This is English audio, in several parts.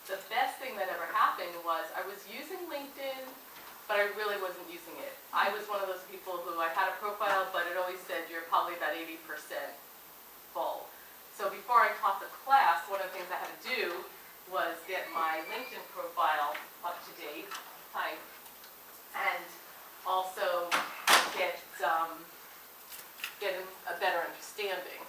the best thing that ever happened was I was using LinkedIn, but I really wasn't using it. I was one of those people who I had a profile, but it always said you're probably about 80% full. So before I taught the class, one of the things I had to do was get my LinkedIn profile up to date, and also get a better understanding.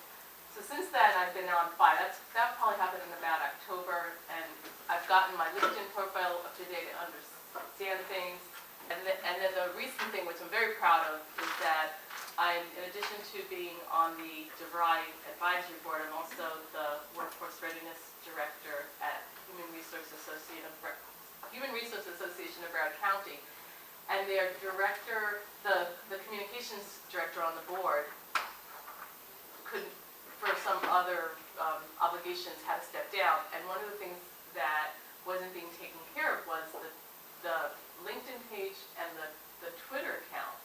So since then, I've been on fire. That probably happened in about October, and I've gotten my LinkedIn profile up to date and understand things. And then the recent thing, which I'm very proud of, is that I'm, in addition to being on the Devry Advisory Board, I'm also the Workforce Readiness Director at Human Resource Association of Broward County. And their director, the communications director on the board, couldn't, for some other obligations, had to step down. And one of the things that wasn't being taken care of was the LinkedIn page and the Twitter account.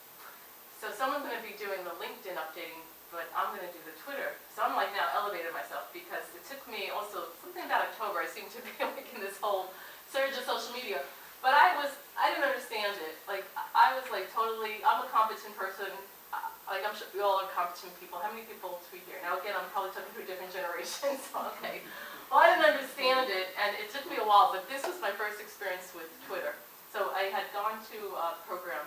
So someone's going to be doing the LinkedIn updating, but I'm going to do the Twitter. So I'm like now elevated myself, because it took me also something about October. I seem to be like in this whole surge of social media, but I didn't understand it. Like I was like totally, I'm a competent person. Like I'm sure we all are competent people. How many people tweet here? Now again, I'm probably talking to a different generation, so okay. Well, I didn't understand it, and it took me a while, but this was my first experience with Twitter. So I had gone to a program,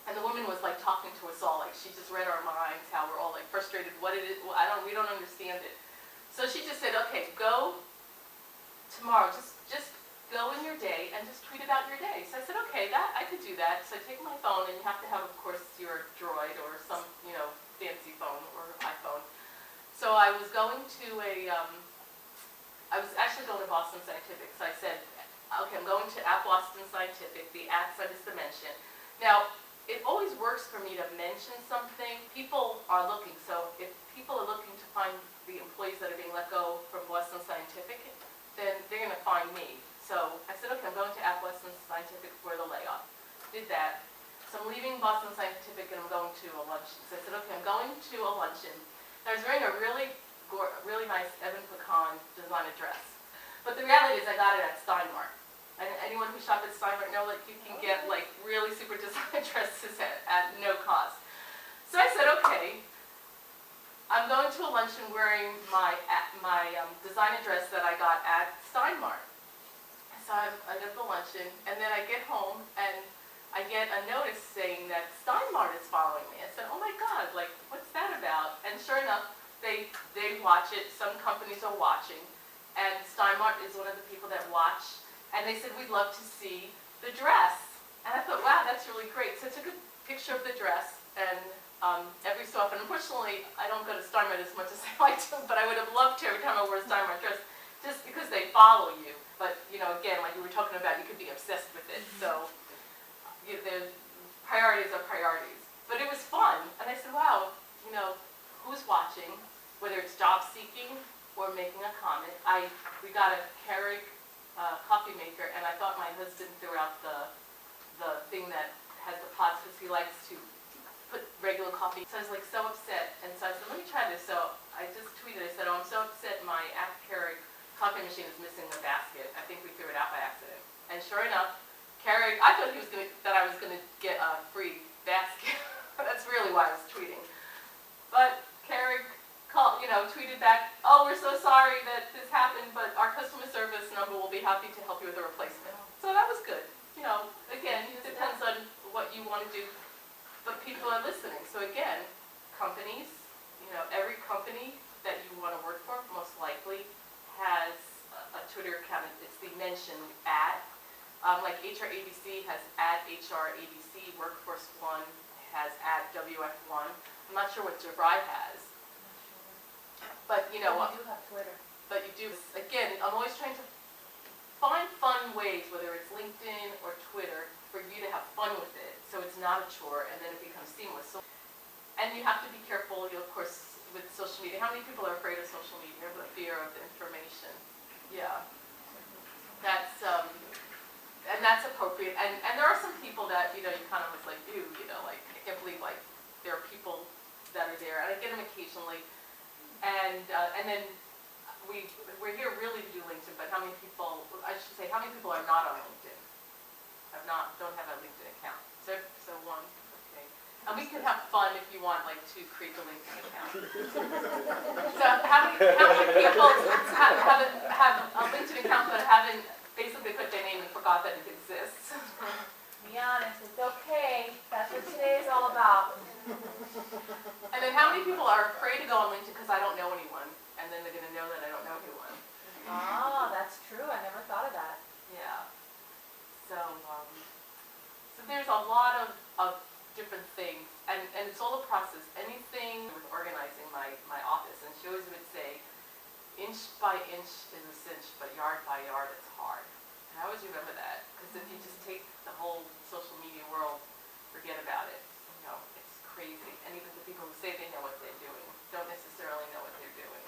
and the woman was like talking to us all, like she just read our minds, how we're all like frustrated, what it is, well, we don't understand it. So she just said, okay, go tomorrow, just go in your day and just tweet about your day. So I said, okay, that I could do that. So I take my phone, and you have to have, of course, your Droid or some, fancy phone or iPhone. So I was going to I was actually going to Boston Scientific. So I said, okay, I'm going to at Boston Scientific. The at sign is the mention. Now, it always works for me to mention something. People are looking. So if people are looking to find the employees that are being let go from Boston Scientific, then they're going to find me. So I said, okay, I'm going to at Boston Scientific for the layoff. Did that. So I'm leaving Boston Scientific, and I'm going to a luncheon. So I said, okay, I'm going to a luncheon. I was wearing a really nice Evan Pecan designer dress. But the reality is I got it at Steinmart. And anyone who shopped at Steinmart know that you can get like really super designer dresses at no cost. So I said, okay, I'm going to a luncheon wearing my designer dress that I got at Steinmart. So I get the luncheon, and then I get home, and I get a notice saying that Steinmart is following me. I said, oh my God, like, what's that about? And sure enough, they watch it. Some companies are watching, and Steinmart is one of the people that watch. And they said, we'd love to see the dress. And I thought, wow, that's really great. So I took a picture of the dress, and every so often, unfortunately, I don't go to Steinmart as much as I like to, but I would have loved to every time I wore a Steinmart dress, just because they follow you. But, again, like we were talking about, you could be obsessed with it. So the priorities are priorities. But it was fun. And I said, wow, who's watching, whether it's job seeking or making a comment. We got a Keurig coffee maker, and I thought my husband threw out the thing that has the pots, because he likes to put regular coffee. So I was like so upset. And so I said, let me try this. So I just tweeted, I said, oh, I'm so upset my Keurig coffee machine is missing the basket. I think we threw it out by accident. And sure enough, Keurig, I thought that I was gonna get a free basket. That's really why I was tweeting. But Keurig called, tweeted back, oh, we're so sorry that this happened, but our customer service number will be happy to help you with a replacement. So that was good. Again, it depends on what you want to do, but people are listening. So again, companies, every company that you want to work for most likely has a Twitter account. It's the mentioned at. Like HR ABC has at HR ABC, Workforce One has at WF1. I'm not sure what Devry has. But We do have Twitter. But you do, again, I'm always trying to find fun ways, whether it's LinkedIn or Twitter, for you to have fun with it, so it's not a chore, and then it becomes seamless. So, and you have to be careful, of course, with social media. How many people are afraid of social media, the fear of the information? Yeah. And that's appropriate. And there are some people that, you kind of was like, ew, like, I can't believe, like, there are people that are there. And I get them occasionally. And then we're here really to do LinkedIn, but how many people, I should say, how many people are not on LinkedIn? Don't have a LinkedIn account. So one, okay. And we can have fun if you want, like, to create the LinkedIn account. So how many people have a LinkedIn account but haven't basically put their name and forgot that it exists? Be honest, it's okay. That's what today is all about. And then how many people are afraid to go on LinkedIn because I don't know anyone, and then they're going to know that I don't know anyone? Ah, that's true. I never thought of that. Yeah. So there's a lot of different things, and it's all a process. Anything with organizing my office, and she always would say, inch by inch is a cinch, but yard by yard it's hard. And I always remember that, because if you just take the whole social media world, forget about it. You know, it's crazy. And even the people who say they know what they're doing don't necessarily know what they're doing.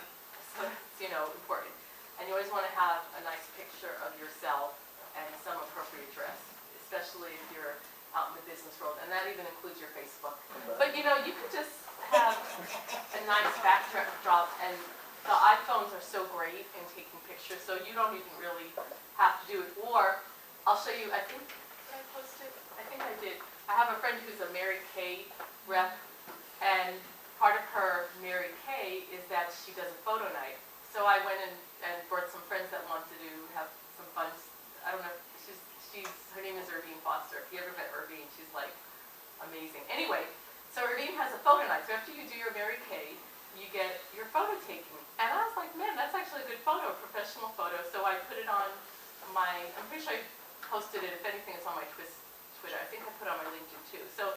So it's, important. And you always want to have a nice picture of yourself and some appropriate dress, especially if you're out in the business world, and that even includes your Facebook. But you could just have a nice backdrop, and the iPhones are so great in taking pictures, so you don't even really have to do it. Or I'll show you, I think, did I post it? I think I did. I have a friend who's a Mary Kay rep, and part of her Mary Kay is that she does a photo night. So I went and brought some friends that wanted to have some fun. I don't know, her name is Irvine Foster. If you ever met Irvine, she's like amazing. Anyway, so Irvine has a photo night. So after you do your Mary Kay, you get your photo taken. And I was like, man, that's actually a good photo, a professional photo. So I put it on I'm pretty sure I posted it. If anything, it's on my Twitter. I think I put it on my LinkedIn too. So